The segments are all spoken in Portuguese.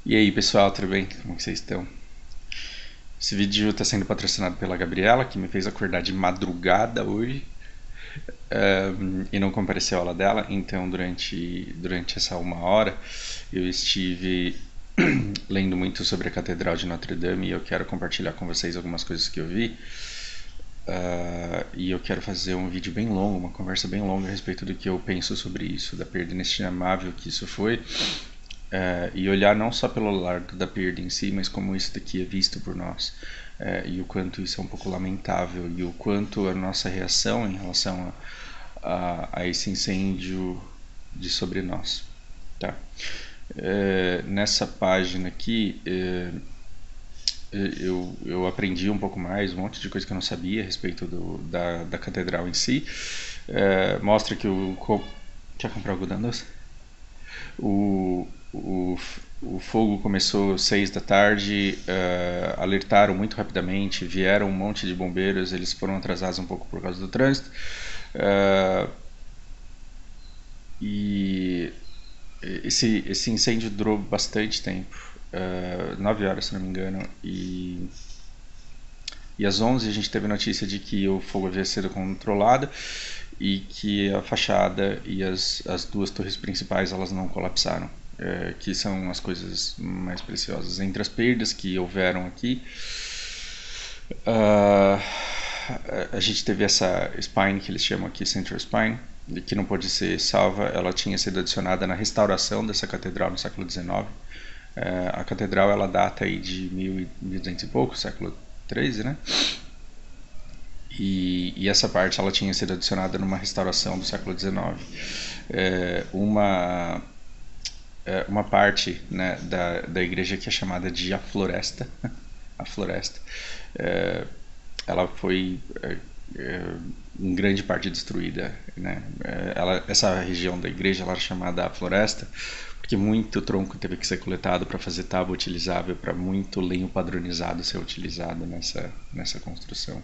E aí pessoal, tudo bem? Como que vocês estão? Esse vídeo está sendo patrocinado pela Gabriela, que me fez acordar de madrugada hoje e não compareceu à aula dela, então durante essa uma hora eu estive lendo muito sobre a Catedral de Notre Dame e eu quero compartilhar com vocês algumas coisas que eu vi. E eu quero fazer um vídeo bem longo, uma conversa bem longa a respeito do que eu penso sobre isso, da perda inestimável que isso foi, e olhar não só pelo lado da perda em si, mas como isso daqui é visto por nós, e o quanto isso é um pouco lamentável, e o quanto a nossa reação em relação a esse incêndio de sobre nós. Tá? Nessa página aqui, eu aprendi um pouco mais, um monte de coisa que eu não sabia a respeito da catedral em si. Mostra que Quer comprar algodão doce? O, o, o fogo começou às 6 da tarde, alertaram muito rapidamente, vieram um monte de bombeiros, eles foram atrasados um pouco por causa do trânsito. E esse incêndio durou bastante tempo, 9 horas se não me engano, e às 11 a gente teve notícia de que o fogo havia sido controlado e que a fachada e as duas torres principais elas não colapsaram, que são as coisas mais preciosas. Entre as perdas que houveram aqui, a gente teve essa spine que eles chamam aqui Central Spine, que não pôde ser salva. Ela tinha sido adicionada na restauração dessa catedral no século XIX. A catedral ela data aí de 1200 e pouco, século XIII, né? E essa parte ela tinha sido adicionada numa restauração do século XIX. Uma parte, né, da igreja que é chamada de a Floresta, a Floresta, ela foi em grande parte destruída, né? Essa região da igreja ela era chamada a Floresta porque muito tronco teve que ser coletado para fazer tábua utilizável, para muito lenho padronizado ser utilizado nessa construção,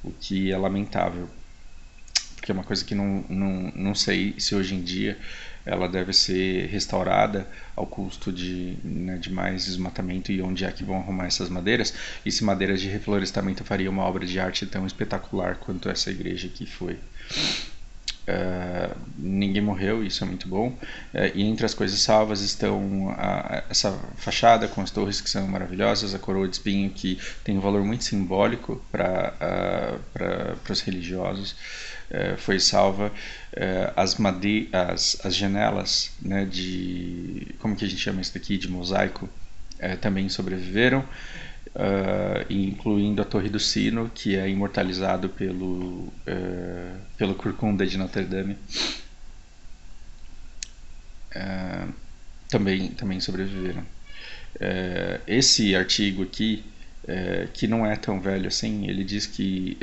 o que é lamentável, porque é uma coisa que não sei se hoje em dia ela deve ser restaurada ao custo de mais desmatamento, e onde é que vão arrumar essas madeiras, e se madeiras de reflorestamento faria uma obra de arte tão espetacular quanto essa igreja aqui foi. Ninguém morreu, isso é muito bom. E entre as coisas salvas estão essa fachada com as torres que são maravilhosas, a coroa de espinho que tem um valor muito simbólico para os religiosos, foi salva. As janelas, né, como que a gente chama isso daqui, de mosaico, também sobreviveram. Incluindo a Torre do Sino, que é imortalizado pelo Corcunda de Notre Dame, também sobreviveram. Esse artigo aqui, que não é tão velho assim, ele diz que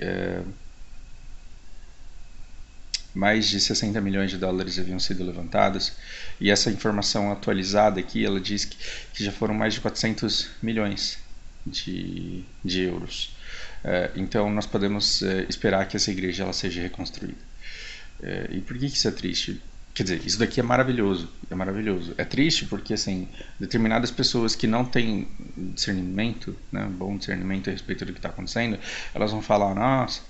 mais de 60 milhões de dólares haviam sido levantados, e essa informação atualizada aqui, ela diz que já foram mais de 400 milhões de euros. Então nós podemos esperar que essa igreja ela seja reconstruída. E por que isso é triste? Quer dizer, isso daqui é maravilhoso, é maravilhoso. É triste porque assim, determinadas pessoas que não têm discernimento, né, bom discernimento a respeito do que está acontecendo, elas vão falar: nossa,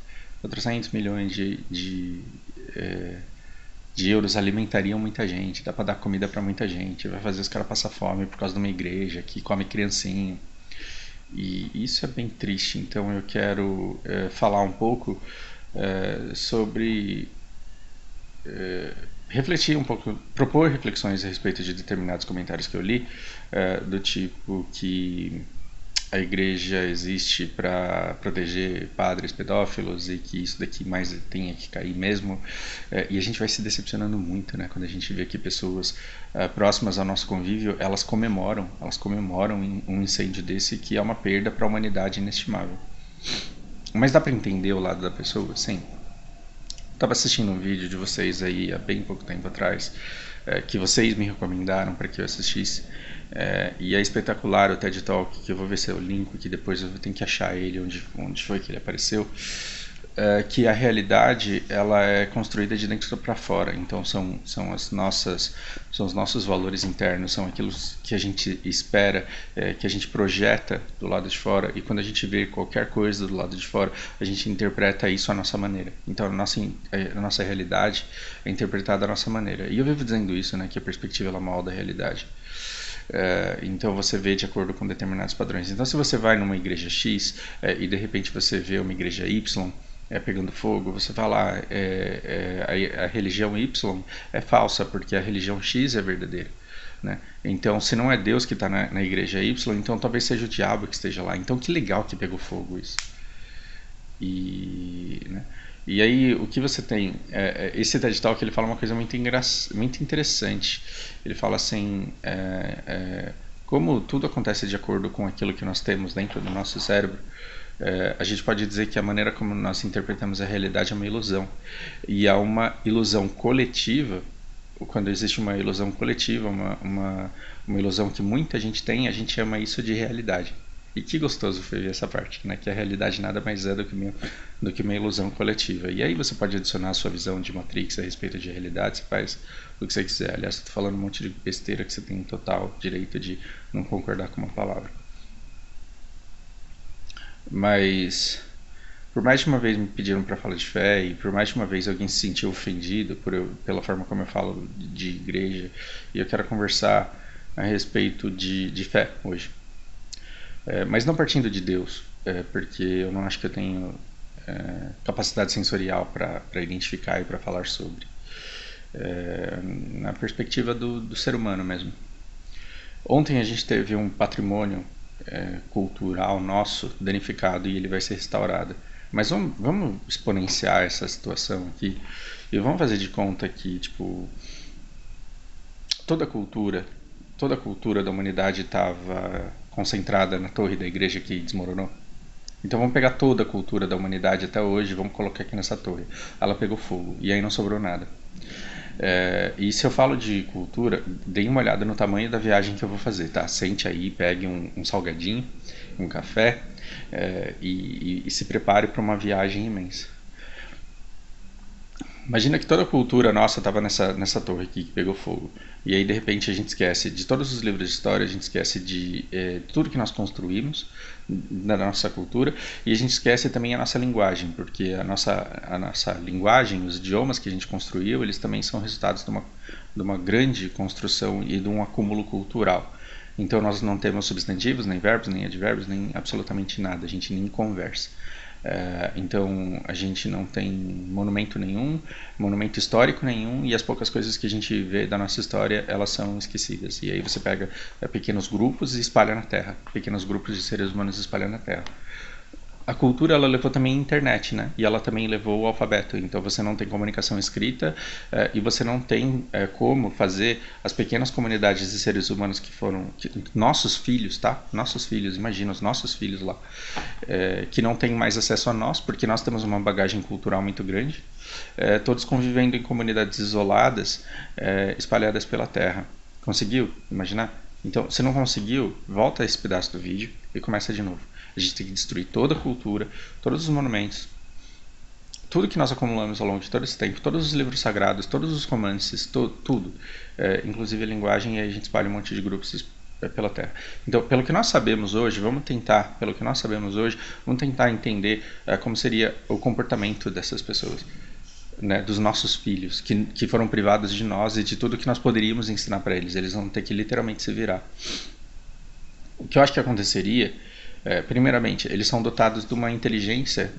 400 milhões de euros alimentariam muita gente, dá para dar comida para muita gente, vai fazer os caras passar fome por causa de uma igreja que come criancinha. E isso é bem triste. Então eu quero falar um pouco sobre refletir um pouco, propor reflexões a respeito de determinados comentários que eu li, do tipo que a igreja existe para proteger padres pedófilos e que isso daqui mais tenha que cair mesmo. E a gente vai se decepcionando muito, né, quando a gente vê que pessoas próximas ao nosso convívio, elas comemoram um incêndio desse, que é uma perda para a humanidade inestimável. Mas dá para entender o lado da pessoa, sim. Estava assistindo um vídeo de vocês aí há bem pouco tempo atrás, que vocês me recomendaram para que eu assistisse, e é espetacular o TED Talk, que eu vou ver se eu linko, que depois eu tenho que achar ele, onde foi que ele apareceu, que a realidade ela é construída de dentro para fora. Então são os nossos valores internos, são aquilo que a gente espera, que a gente projeta do lado de fora, e quando a gente vê qualquer coisa do lado de fora, a gente interpreta isso à nossa maneira. Então a nossa realidade é interpretada da nossa maneira. E eu vivo dizendo isso, né, que a perspectiva ela molda a realidade. Então você vê de acordo com determinados padrões. Então se você vai numa igreja X e de repente você vê uma igreja Y pegando fogo, você fala, a religião Y é falsa, porque a religião X é verdadeira. Né? Então, se não é Deus que está na igreja Y, então talvez seja o diabo que esteja lá. Então, que legal que pegou fogo isso. Né? E aí, o que você tem? Esse TED Talk ele fala uma coisa muito interessante. Ele fala assim: como tudo acontece de acordo com aquilo que nós temos dentro do nosso cérebro, a gente pode dizer que a maneira como nós interpretamos a realidade é uma ilusão. E há uma ilusão coletiva. Quando existe uma ilusão coletiva, uma ilusão que muita gente tem, a gente chama isso de realidade. E que gostoso foi ver essa parte, né? Que a realidade nada mais é do que uma ilusão coletiva. E aí você pode adicionar a sua visão de Matrix a respeito de realidade, você faz o que você quiser. Aliás, estou falando um monte de besteira que você tem total direito de não concordar com uma palavra. Mas, por mais de uma vez me pediram para falar de fé, e por mais de uma vez alguém se sentiu ofendido pela forma como eu falo de igreja, e eu quero conversar a respeito de fé hoje. Mas não partindo de Deus, porque eu não acho que eu tenho capacidade sensorial para identificar e para falar sobre. Na perspectiva do ser humano mesmo. Ontem a gente teve um patrimônio cultural nosso danificado e ele vai ser restaurado. Mas vamos exponenciar essa situação aqui e vamos fazer de conta que tipo toda a cultura da humanidade estava concentrada na torre da igreja que desmoronou. Então vamos pegar toda a cultura da humanidade até hoje e vamos colocar aqui nessa torre. Ela pegou fogo e aí não sobrou nada. E se eu falo de cultura, dê uma olhada no tamanho da viagem que eu vou fazer, tá? Sente aí, pegue um salgadinho, um café e se prepare para uma viagem imensa. Imagina que toda a cultura nossa estava nessa torre aqui que pegou fogo. E aí, de repente, a gente esquece de todos os livros de história, a gente esquece de tudo que nós construímos na nossa cultura, e a gente esquece também a nossa linguagem, porque a nossa linguagem, os idiomas que a gente construiu, eles também são resultados de uma grande construção e de um acúmulo cultural. Então, nós não temos substantivos, nem verbos, nem advérbios, nem absolutamente nada, a gente nem conversa. Então a gente não tem monumento nenhum, monumento histórico nenhum, e as poucas coisas que a gente vê da nossa história, elas são esquecidas. E aí você pega pequenos grupos e espalha na Terra, pequenos grupos de seres humanos espalhando na Terra. A cultura ela levou também a internet, né? E ela também levou o alfabeto. Então você não tem comunicação escrita e você não tem como fazer as pequenas comunidades de seres humanos nossos filhos, tá? Nossos filhos, imagina os nossos filhos lá, que não têm mais acesso a nós, porque nós temos uma bagagem cultural muito grande, todos convivendo em comunidades isoladas, espalhadas pela Terra. Conseguiu imaginar? Então, se não conseguiu, volta a esse pedaço do vídeo e começa de novo. A gente tem que destruir toda a cultura, todos os monumentos, tudo que nós acumulamos ao longo de todo esse tempo, todos os livros sagrados, todos os romances, tudo, inclusive a linguagem, e aí a gente espalha um monte de grupos pela Terra. Então, pelo que nós sabemos hoje, vamos tentar entender como seria o comportamento dessas pessoas. Né, dos nossos filhos, que foram privados de nós e de tudo que nós poderíamos ensinar para eles. Eles vão ter que literalmente se virar. O que eu acho que aconteceria, primeiramente, eles são dotados de uma inteligência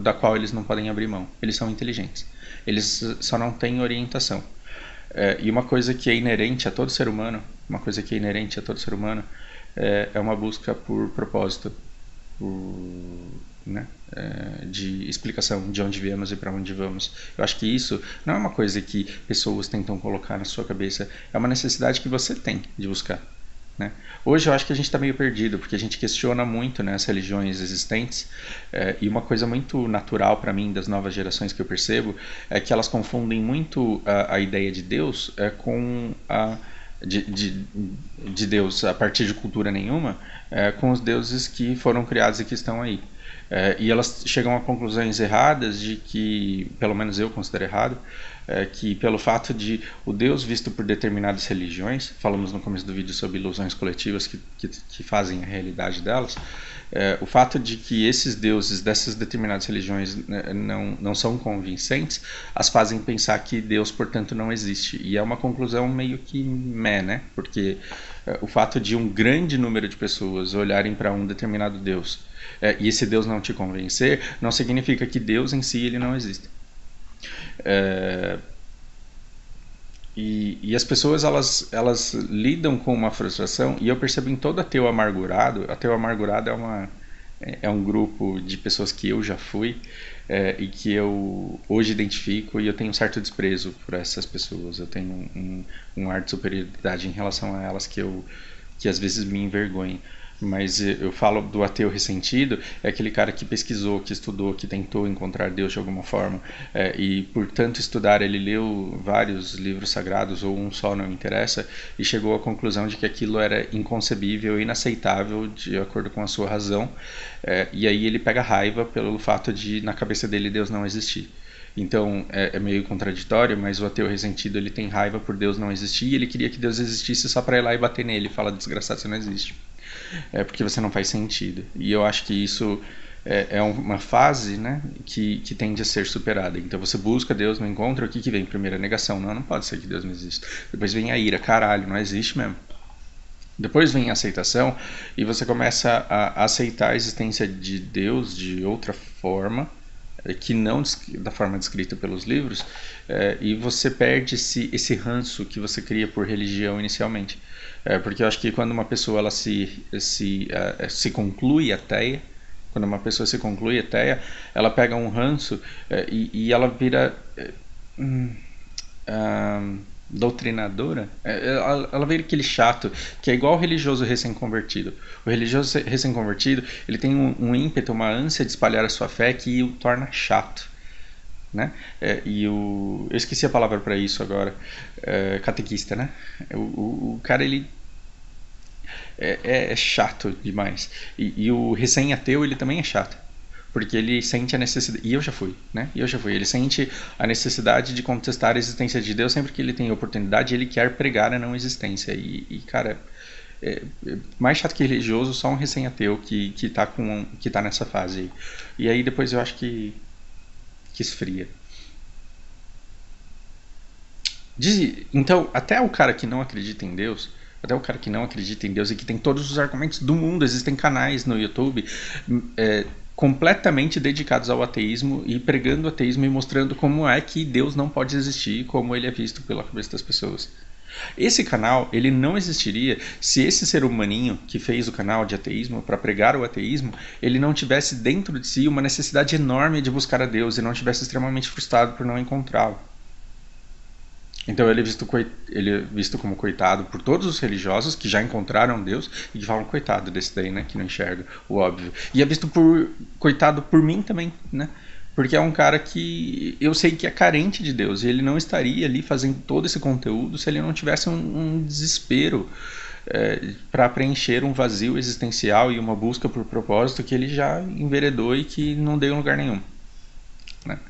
da qual eles não podem abrir mão. Eles são inteligentes. Eles só não têm orientação. E uma coisa que é inerente a todo ser humano, é uma busca por propósito, né? De explicação de onde viemos e para onde vamos. Eu acho que isso não é uma coisa que pessoas tentam colocar na sua cabeça, é uma necessidade que você tem de buscar. Né? Hoje eu acho que a gente está meio perdido, porque a gente questiona muito, né, as religiões existentes, e uma coisa muito natural para mim das novas gerações que eu percebo é que elas confundem muito a ideia de Deus com de Deus a partir de cultura nenhuma, com os deuses que foram criados e que estão aí. E elas chegam a conclusões erradas de que, pelo menos eu considero errado, que pelo fato de o Deus visto por determinadas religiões, falamos no começo do vídeo sobre ilusões coletivas que fazem a realidade delas, o fato de que esses deuses dessas determinadas religiões não são convincentes, as fazem pensar que Deus, portanto, não existe. E é uma conclusão meio que né? Porque o fato de um grande número de pessoas olharem para um determinado Deus e esse Deus não te convencer, não significa que Deus em si ele não existe. E as pessoas elas lidam com uma frustração, e eu percebo em todo ateu amargurado é um grupo de pessoas que eu já fui e que eu hoje identifico, e eu tenho um certo desprezo por essas pessoas. Eu tenho um ar de superioridade em relação a elas que às vezes me envergonha. Mas eu falo do ateu ressentido, é aquele cara que pesquisou, que estudou, que tentou encontrar Deus de alguma forma, e por tanto estudar ele leu vários livros sagrados, ou um só, não interessa, e chegou à conclusão de que aquilo era inconcebível, inaceitável de acordo com a sua razão, e aí ele pega raiva pelo fato de na cabeça dele Deus não existir. Então é meio contraditório, mas o ateu ressentido ele tem raiva por Deus não existir, e ele queria que Deus existisse só para ir lá e bater nele e falar: desgraçado, você não existe. Porque você não faz sentido. E eu acho que isso é uma fase, né, que tende a ser superada. Então você busca Deus, não encontra, o que vem? Primeiro a negação: não pode ser que Deus não exista. Depois vem a ira: caralho, não existe mesmo. Depois vem a aceitação, e você começa a aceitar a existência de Deus de outra forma, que não da forma descrita pelos livros, e você perde esse ranço que você cria por religião inicialmente. Porque eu acho que quando uma pessoa ela se conclui ateia, quando uma pessoa se conclui ateia, ela pega um ranço e ela vira doutrinadora. Ela vira aquele chato que é igual o religioso recém-convertido. O religioso recém-convertido ele tem um ímpeto, uma ânsia de espalhar a sua fé que o torna chato, né? Eu esqueci a palavra para isso agora. Catequista, né? O cara ele é chato demais, e o recém-ateu ele também é chato, porque ele sente a necessidade, e eu já fui, né? Ele sente a necessidade de contestar a existência de Deus sempre que ele tem oportunidade, ele quer pregar a não existência, cara, mais chato que religioso, só um recém-ateu que tá nessa fase. E aí depois eu acho que esfria. Então, até o cara que não acredita em Deus, e que tem todos os argumentos do mundo, existem canais no YouTube completamente dedicados ao ateísmo e pregando o ateísmo e mostrando como é que Deus não pode existir, como ele é visto pela cabeça das pessoas. Esse canal ele não existiria se esse ser humaninho que fez o canal de ateísmo para pregar o ateísmo, ele não tivesse dentro de si uma necessidade enorme de buscar a Deus e não tivesse extremamente frustrado por não encontrá-lo. Então ele é visto como coitado por todos os religiosos que já encontraram Deus e que falam: coitado desse daí, né, que não enxerga o óbvio. E é visto coitado por mim também, né? Porque é um cara que eu sei que é carente de Deus, e ele não estaria ali fazendo todo esse conteúdo se ele não tivesse um desespero para preencher um vazio existencial e uma busca por propósito que ele já enveredou e que não deu em lugar nenhum, né?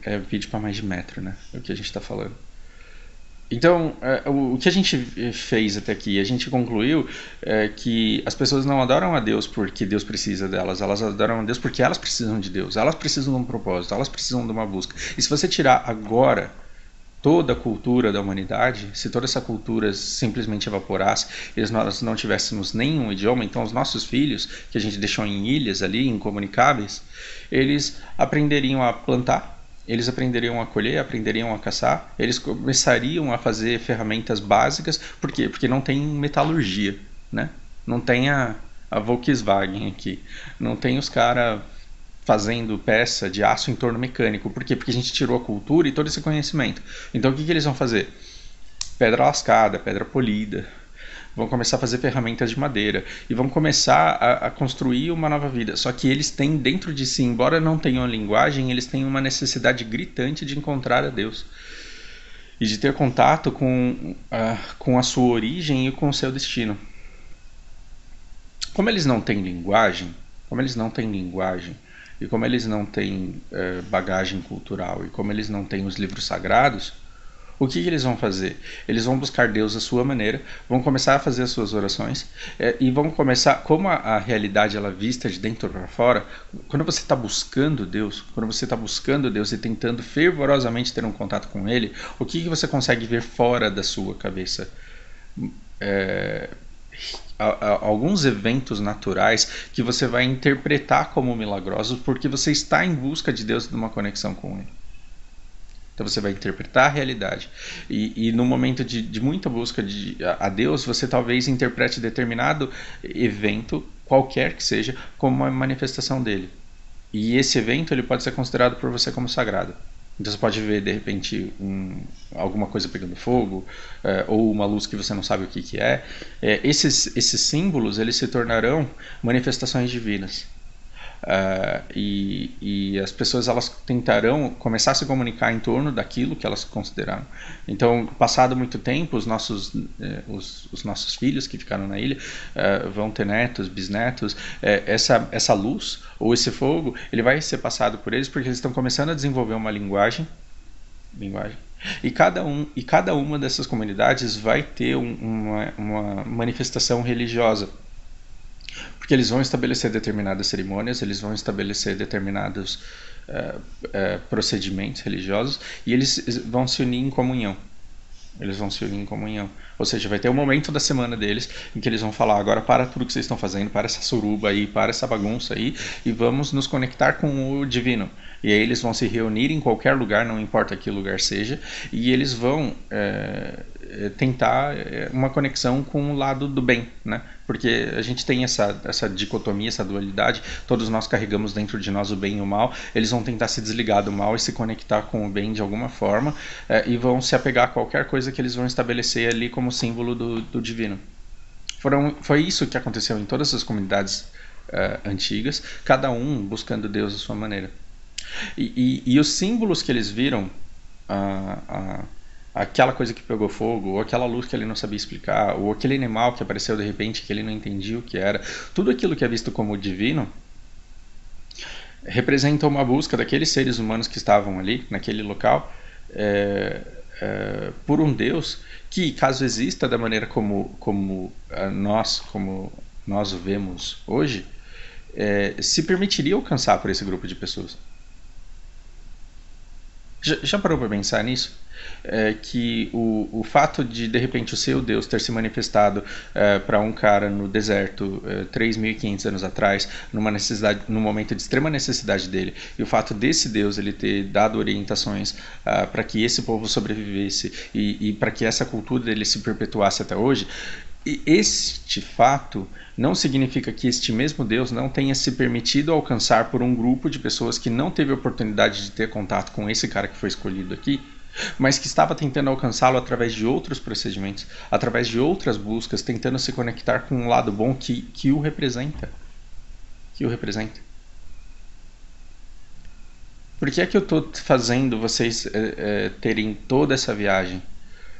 É vídeo para mais de metro, né? É o que a gente está falando. Então, o que a gente fez até aqui? A gente concluiu que as pessoas não adoram a Deus porque Deus precisa delas, elas adoram a Deus porque elas precisam de Deus, elas precisam de um propósito, elas precisam de uma busca. E se você tirar agora toda a cultura da humanidade, se toda essa cultura simplesmente evaporasse e nós não tivéssemos nenhum idioma, então os nossos filhos, que a gente deixou em ilhas ali, incomunicáveis, eles aprenderiam a plantar, eles aprenderiam a colher, aprenderiam a caçar, eles começariam a fazer ferramentas básicas. Por quê? Porque não tem metalurgia, né? Não tem a Volkswagen aqui, não tem os caras fazendo peça de aço em torno mecânico. Por quê? Porque a gente tirou a cultura e todo esse conhecimento. Então o que eles vão fazer? Pedra lascada, pedra polida. Vão começar a fazer ferramentas de madeira e vão começar a construir uma nova vida. Só que eles têm dentro de si, embora não tenham linguagem, eles têm uma necessidade gritante de encontrar a Deus e de ter contato com a sua origem e com o seu destino. Como eles não têm linguagem, como eles não têm linguagem, e como eles não têm bagagem cultural, e como eles não têm os livros sagrados, o que eles vão fazer? Eles vão buscar Deus à sua maneira, vão começar a fazer as suas orações e vão começar, como a realidade ela é vista de dentro para fora, quando você está buscando Deus, e tentando fervorosamente ter um contato com Ele, o que você consegue ver fora da sua cabeça? Alguns eventos naturais que você vai interpretar como milagrosos porque você está em busca de Deus, de uma conexão com Ele. Então você vai interpretar a realidade. E no momento de muita busca a Deus, você talvez interprete determinado evento, qualquer que seja, como uma manifestação dele. E esse evento ele pode ser considerado por você como sagrado. Então você pode ver, de repente, alguma coisa pegando fogo, ou uma luz que você não sabe o que é. Esses símbolos eles se tornarão manifestações divinas. E as pessoas elas tentarão começar a se comunicar em torno daquilo que elas consideraram. Então, passado muito tempo, os nossos filhos que ficaram na ilha vão ter netos, bisnetos. Essa luz ou esse fogo, ele vai ser passado por eles porque eles estão começando a desenvolver uma linguagem. E cada uma dessas comunidades vai ter uma manifestação religiosa. Porque eles vão estabelecer determinadas cerimônias, eles vão estabelecer determinados procedimentos religiosos e eles vão se unir em comunhão. Ou seja, vai ter um momento da semana deles em que eles vão falar: agora para tudo que vocês estão fazendo, para essa suruba aí, para essa bagunça aí, e vamos nos conectar com o divino. E aí eles vão se reunir em qualquer lugar, não importa que lugar seja, e eles vão tentar uma conexão com o lado do bem, né? Porque a gente tem essa dicotomia, essa dualidade, todos nós carregamos dentro de nós o bem e o mal. Eles vão tentar se desligar do mal e se conectar com o bem de alguma forma, e vão se apegar a qualquer coisa que eles vão estabelecer ali como símbolo do divino. Foi isso que aconteceu em todas as comunidades antigas, cada um buscando Deus à sua maneira. E os símbolos que eles viram, aquela coisa que pegou fogo, ou aquela luz que ele não sabia explicar, ou aquele animal que apareceu de repente que ele não entendia o que era, tudo aquilo que é visto como divino representa uma busca daqueles seres humanos que estavam ali, naquele local, por um Deus que, caso exista da maneira como nós o vemos hoje, se permitiria alcançar por esse grupo de pessoas. Já parou para pensar nisso? Que o fato de repente o seu Deus ter se manifestado para um cara no deserto 3.500 anos atrás, num momento de extrema necessidade dele, e o fato desse Deus ele ter dado orientações para que esse povo sobrevivesse e para que essa cultura dele se perpetuasse até hoje, e este fato não significa que este mesmo Deus não tenha se permitido alcançar por um grupo de pessoas que não teve a oportunidade de ter contato com esse cara que foi escolhido aqui, mas que estava tentando alcançá-lo através de outros procedimentos, através de outras buscas, tentando se conectar com um lado bom que o representa. Por que é que eu estou fazendo vocês terem toda essa viagem?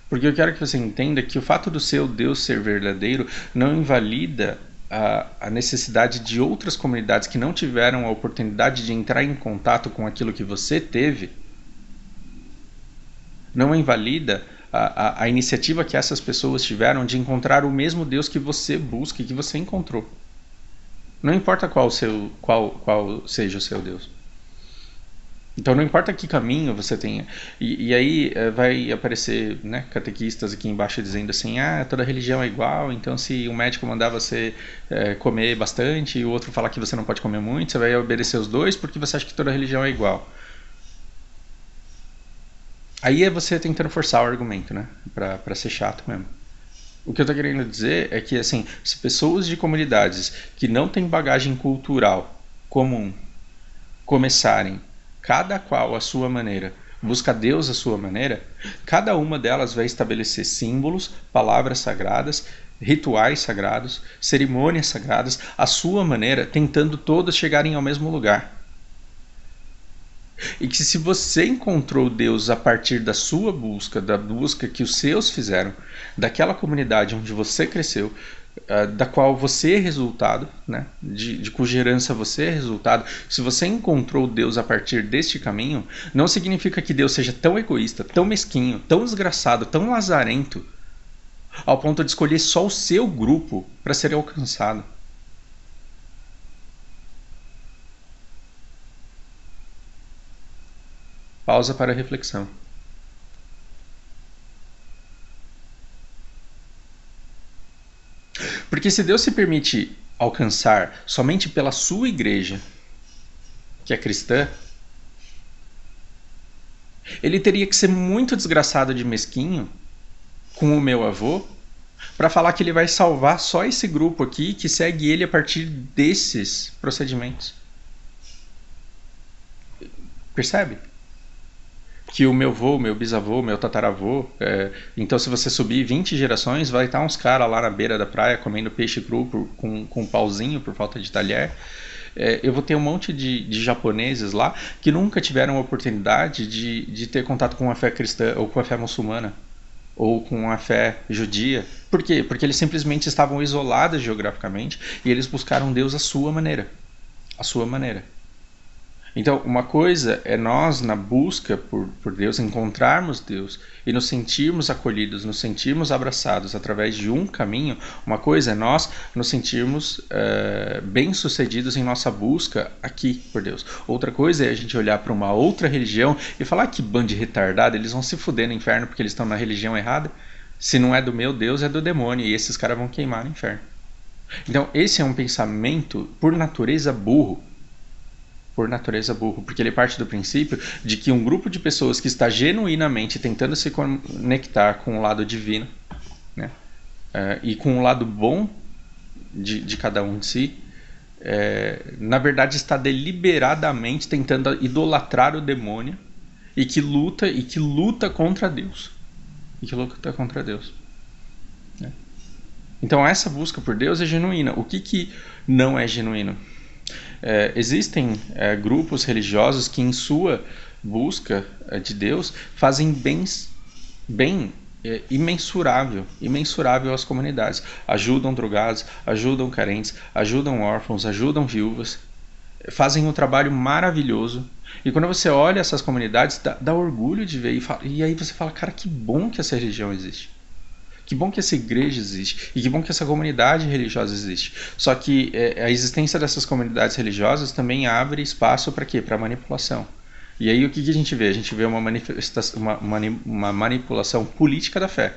Porque eu quero que você entenda que o fato do seu Deus ser verdadeiro não invalida a necessidade de outras comunidades que não tiveram a oportunidade de entrar em contato com aquilo que você teve. Não invalida a iniciativa que essas pessoas tiveram de encontrar o mesmo Deus que você busca e que você encontrou. Não importa qual seja o seu Deus. Então não importa que caminho você tenha. E aí vai aparecer, né, catequistas aqui embaixo dizendo assim: toda religião é igual, então se um médico mandar você comer bastante e o outro falar que você não pode comer muito, você vai obedecer os dois porque você acha que toda religião é igual. Aí é você tentando forçar o argumento, né, pra ser chato mesmo. O que eu tô querendo dizer é que, assim, se pessoas de comunidades que não têm bagagem cultural comum começarem, cada qual à sua maneira, busca Deus à sua maneira, cada uma delas vai estabelecer símbolos, palavras sagradas, rituais sagrados, cerimônias sagradas, à sua maneira, tentando todas chegarem ao mesmo lugar. E que se você encontrou Deus a partir da sua busca, da busca que os seus fizeram, daquela comunidade onde você cresceu, da qual você é resultado, né? De cuja herança você é resultado, se você encontrou Deus a partir deste caminho, não significa que Deus seja tão egoísta, tão mesquinho, tão desgraçado, tão lazarento, ao ponto de escolher só o seu grupo para ser alcançado. Pausa para reflexão. Porque se Deus se permite alcançar somente pela sua igreja, que é cristã, ele teria que ser muito desgraçado de mesquinho com o meu avô para falar que ele vai salvar só esse grupo aqui que segue ele a partir desses procedimentos. Percebe? Que o meu avô, meu bisavô, meu tataravô, então se você subir 20 gerações, vai estar uns caras lá na beira da praia comendo peixe cru com um pauzinho por falta de talher. Eu vou ter um monte de japoneses lá que nunca tiveram a oportunidade de ter contato com a fé cristã ou com a fé muçulmana ou com a fé judia. Por quê? Porque eles simplesmente estavam isolados geograficamente e eles buscaram Deus à sua maneira. À sua maneira. Então, uma coisa é nós, na busca por Deus, encontrarmos Deus e nos sentirmos acolhidos, nos sentirmos abraçados através de um caminho. Uma coisa é nós nos sentirmos bem-sucedidos em nossa busca aqui por Deus. Outra coisa é a gente olhar para uma outra religião e falar que bando de retardado, eles vão se fuder no inferno porque eles estão na religião errada. Se não é do meu Deus, é do demônio e esses caras vão queimar no inferno. Então, esse é um pensamento, por natureza, burro. Por natureza burro, porque ele parte do princípio de que um grupo de pessoas que está genuinamente tentando se conectar com o lado divino, né, e com o lado bom de cada um de si, na verdade está deliberadamente tentando idolatrar o demônio e que luta contra Deus. E que luta contra Deus. Né? Então essa busca por Deus é genuína. O que não é genuíno? Existem grupos religiosos que em sua busca de Deus fazem bem imensurável às comunidades. Ajudam drogados, ajudam carentes, ajudam órfãos, ajudam viúvas, fazem um trabalho maravilhoso. E quando você olha essas comunidades, dá orgulho de ver. E aí você fala, cara, que bom que essa religião existe. Que bom que essa igreja existe e que bom que essa comunidade religiosa existe. Só que a existência dessas comunidades religiosas também abre espaço para quê? Para manipulação. E aí o que a gente vê? A gente vê uma manipulação política da fé,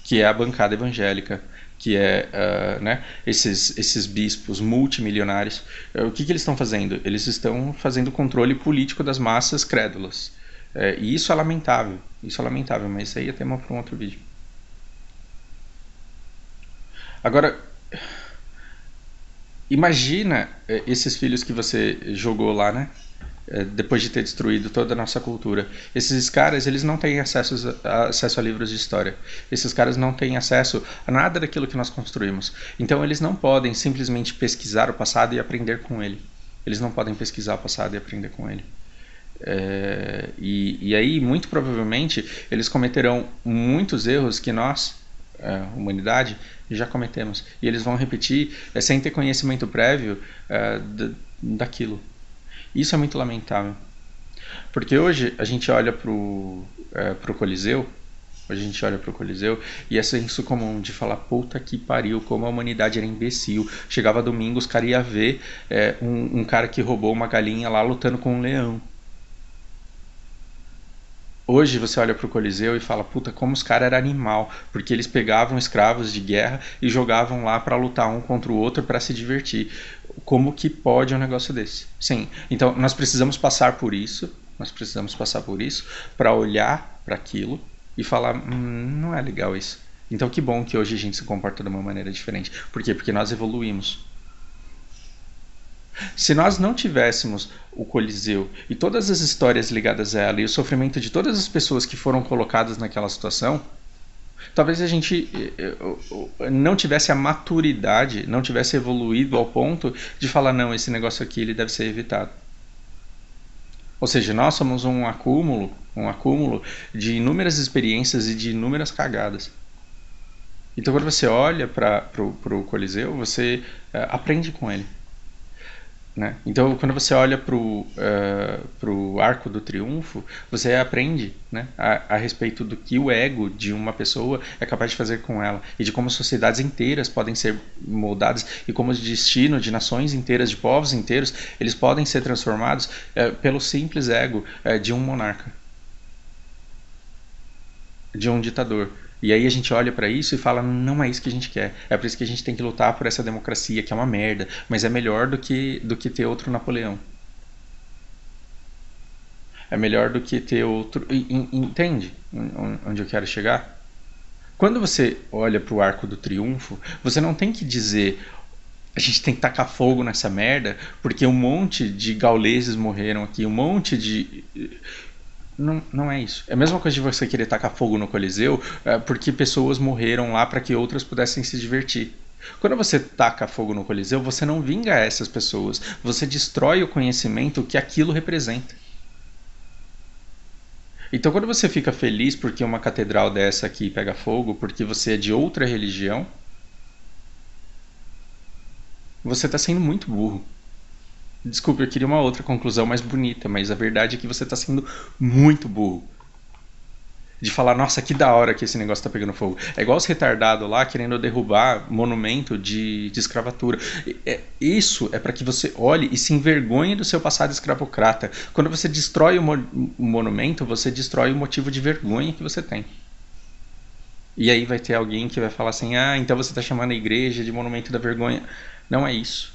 que é a bancada evangélica, que é esses bispos multimilionários. O que eles estão fazendo? Eles estão fazendo controle político das massas crédulas. E isso é lamentável. Isso é lamentável, mas isso aí é tema para um outro vídeo. Agora, imagina esses filhos que você jogou lá, né? Depois de ter destruído toda a nossa cultura. Esses caras, eles não têm acesso a livros de história. Esses caras não têm acesso a nada daquilo que nós construímos. Então eles não podem simplesmente pesquisar o passado e aprender com ele. Eles não podem pesquisar o passado e aprender com ele. E aí, muito provavelmente, eles cometerão muitos erros que nós, humanidade, já cometemos. E eles vão repetir sem ter conhecimento prévio daquilo. Isso é muito lamentável. Porque hoje a gente olha pro Coliseu, e é senso comum de falar, puta que pariu, como a humanidade era imbecil. Chegava domingo, os caras iam ver um cara que roubou uma galinha lá lutando com um leão. Hoje você olha pro Coliseu e fala, puta, como os caras eram animal, porque eles pegavam escravos de guerra e jogavam lá para lutar um contra o outro para se divertir. Como que pode um negócio desse? Sim, então nós precisamos passar por isso para olhar para aquilo e falar, não é legal isso. Então que bom que hoje a gente se comporta de uma maneira diferente. Por quê? Porque nós evoluímos. Se nós não tivéssemos o Coliseu e todas as histórias ligadas a ela e o sofrimento de todas as pessoas que foram colocadas naquela situação, talvez a gente não tivesse a maturidade, não tivesse evoluído ao ponto de falar, não, esse negócio aqui ele deve ser evitado. Ou seja, nós somos um acúmulo de inúmeras experiências e de inúmeras cagadas. Então, quando você olha para o Coliseu, você aprende com ele. Né? Então, quando você olha para o Arco do Triunfo, você aprende, né, a respeito do que o ego de uma pessoa é capaz de fazer com ela e de como sociedades inteiras podem ser moldadas e como o destino de nações inteiras, de povos inteiros, eles podem ser transformados pelo simples ego de um monarca, de um ditador. E aí a gente olha para isso e fala, não é isso que a gente quer. É por isso que a gente tem que lutar por essa democracia, que é uma merda, mas é melhor do que ter outro Napoleão. É melhor do que ter outro... Entende onde eu quero chegar? Quando você olha para o Arco do Triunfo, você não tem que dizer a gente tem que tacar fogo nessa merda porque um monte de gauleses morreram aqui, um monte de... Não, não é isso. É a mesma coisa de você querer tacar fogo no Coliseu porque pessoas morreram lá para que outras pudessem se divertir. Quando você taca fogo no Coliseu, você não vinga essas pessoas, você destrói o conhecimento que aquilo representa. Então, quando você fica feliz porque uma catedral dessa aqui pega fogo, porque você é de outra religião, você está sendo muito burro. Desculpe, eu queria uma outra conclusão mais bonita, mas a verdade é que você está sendo muito burro. De falar, nossa, que da hora que esse negócio tá pegando fogo. É igual os retardados lá querendo derrubar monumento de escravatura. Isso é para que você olhe e se envergonhe do seu passado escravocrata. Quando você destrói o monumento, você destrói o motivo de vergonha que você tem. E aí vai ter alguém que vai falar assim, ah, então você está chamando a igreja de monumento da vergonha. Não é isso.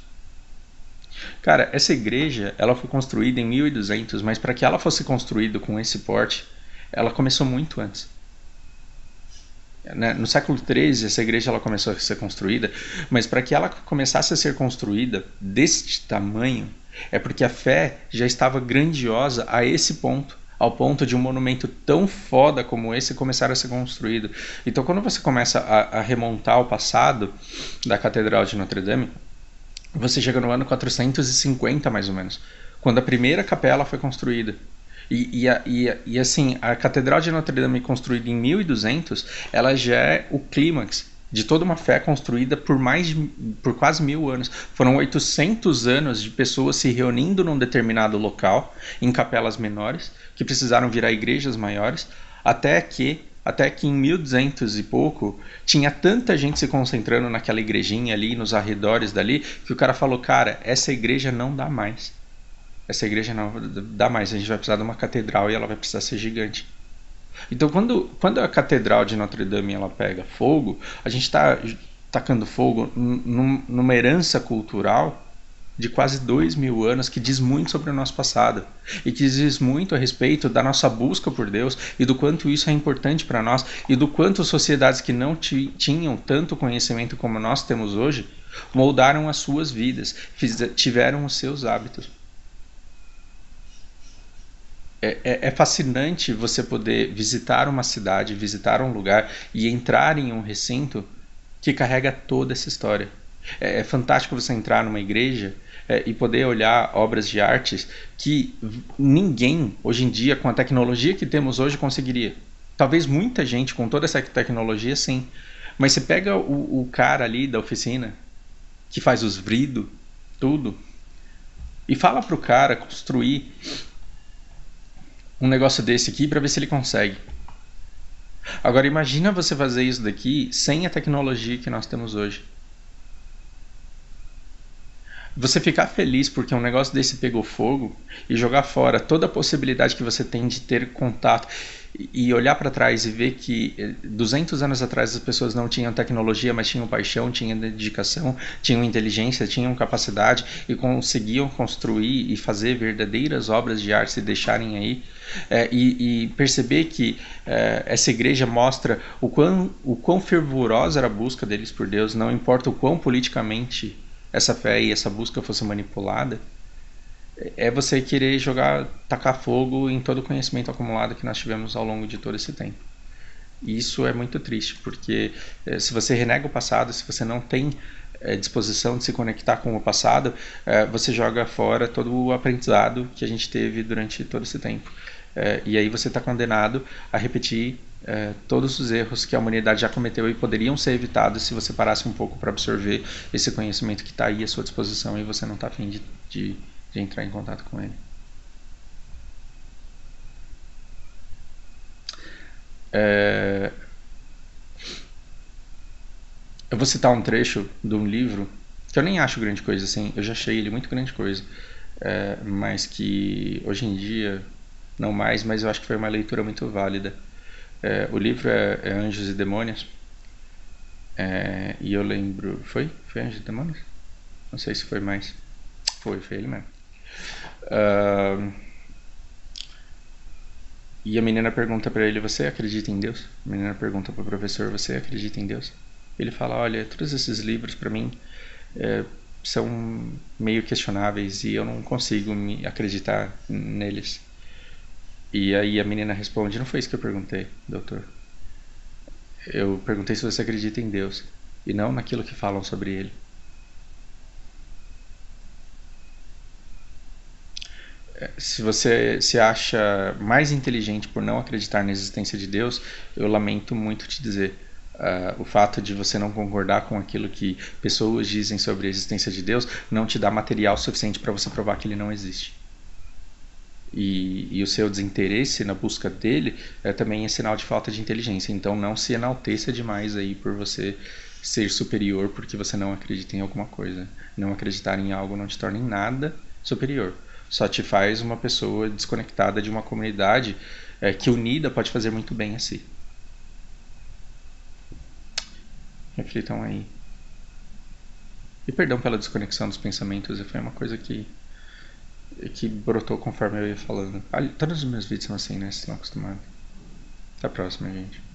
Cara, essa igreja, ela foi construída em 1200, mas para que ela fosse construída com esse porte, ela começou muito antes. Né? No século XIII, essa igreja ela começou a ser construída, mas para que ela começasse a ser construída deste tamanho, é porque a fé já estava grandiosa a esse ponto, ao ponto de um monumento tão foda como esse começar a ser construído. Então, quando você começa a remontar o passado da Catedral de Notre Dame, você chega no ano 450 mais ou menos, quando a primeira capela foi construída. E assim, a Catedral de Notre Dame construída em 1200, ela já é o clímax de toda uma fé construída por quase 1000 anos. Foram 800 anos de pessoas se reunindo num determinado local, em capelas menores, que precisaram virar igrejas maiores, até que em 1200 e pouco tinha tanta gente se concentrando naquela igrejinha ali, nos arredores dali, que o cara falou, cara, essa igreja não dá mais. Essa igreja não dá mais, a gente vai precisar de uma catedral e ela vai precisar ser gigante. Então, quando a catedral de Notre Dame ela pega fogo, a gente está tacando fogo numa herança cultural de quase 2000 anos que diz muito sobre o nosso passado e que diz muito a respeito da nossa busca por Deus e do quanto isso é importante para nós e do quanto sociedades que não tinham tanto conhecimento como nós temos hoje moldaram as suas vidas, tiveram os seus hábitos. É fascinante você poder visitar uma cidade, visitar um lugar e entrar em um recinto que carrega toda essa história. É fantástico você entrar numa igreja e poder olhar obras de artes que ninguém, hoje em dia, com a tecnologia que temos hoje, conseguiria. Talvez muita gente com toda essa tecnologia, sim. Mas você pega o cara ali da oficina, que faz os vridos, tudo, e fala pro cara construir um negócio desse aqui para ver se ele consegue. Agora imagina você fazer isso daqui sem a tecnologia que nós temos hoje. Você ficar feliz porque um negócio desse pegou fogo e jogar fora toda a possibilidade que você tem de ter contato e olhar para trás e ver que 200 anos atrás as pessoas não tinham tecnologia, mas tinham paixão, tinham dedicação, tinham inteligência, tinham capacidade e conseguiam construir e fazer verdadeiras obras de arte e deixarem aí. E perceber que essa igreja mostra o quão fervorosa era a busca deles por Deus, não importa o quão politicamente essa fé e essa busca fosse manipulada, é você querer tacar fogo em todo o conhecimento acumulado que nós tivemos ao longo de todo esse tempo. E isso é muito triste, porque se você renega o passado, se você não tem disposição de se conectar com o passado, você joga fora todo o aprendizado que a gente teve durante todo esse tempo. E aí você está condenado a repetir todos os erros que a humanidade já cometeu e poderiam ser evitados se você parasse um pouco para absorver esse conhecimento que está aí à sua disposição e você não está afim de entrar em contato com ele. Eu vou citar um trecho de um livro que eu nem acho grande coisa, assim, eu já achei ele muito grande coisa, mas que hoje em dia não mais, mas eu acho que foi uma leitura muito válida. O livro é Anjos e Demônios, e eu lembro. Foi Anjos e Demônios? Não sei se foi mais. Foi ele mesmo. Ah, e a menina pergunta pra ele: Você acredita em Deus? A menina pergunta pro professor: Você acredita em Deus? Ele fala: Olha, todos esses livros pra mim é, são meio questionáveis e eu não consigo me acreditar neles. E aí a menina responde: Não foi isso que eu perguntei, doutor. Eu perguntei se você acredita em Deus e não naquilo que falam sobre ele. Se você se acha mais inteligente por não acreditar na existência de Deus, eu lamento muito te dizer. O fato de você não concordar com aquilo que pessoas dizem sobre a existência de Deus não te dá material suficiente para você provar que ele não existe. E o seu desinteresse na busca dele também é sinal de falta de inteligência. Então não se enalteça demais aí por você ser superior porque você não acredita em alguma coisa. Não acreditar em algo não te torna em nada superior. Só te faz uma pessoa desconectada de uma comunidade que unida pode fazer muito bem a si. Reflitam aí. E perdão pela desconexão dos pensamentos, foi uma coisa que brotou conforme eu ia falando. Todos os meus vídeos são assim, né? Vocês estão acostumados. Até a próxima, gente.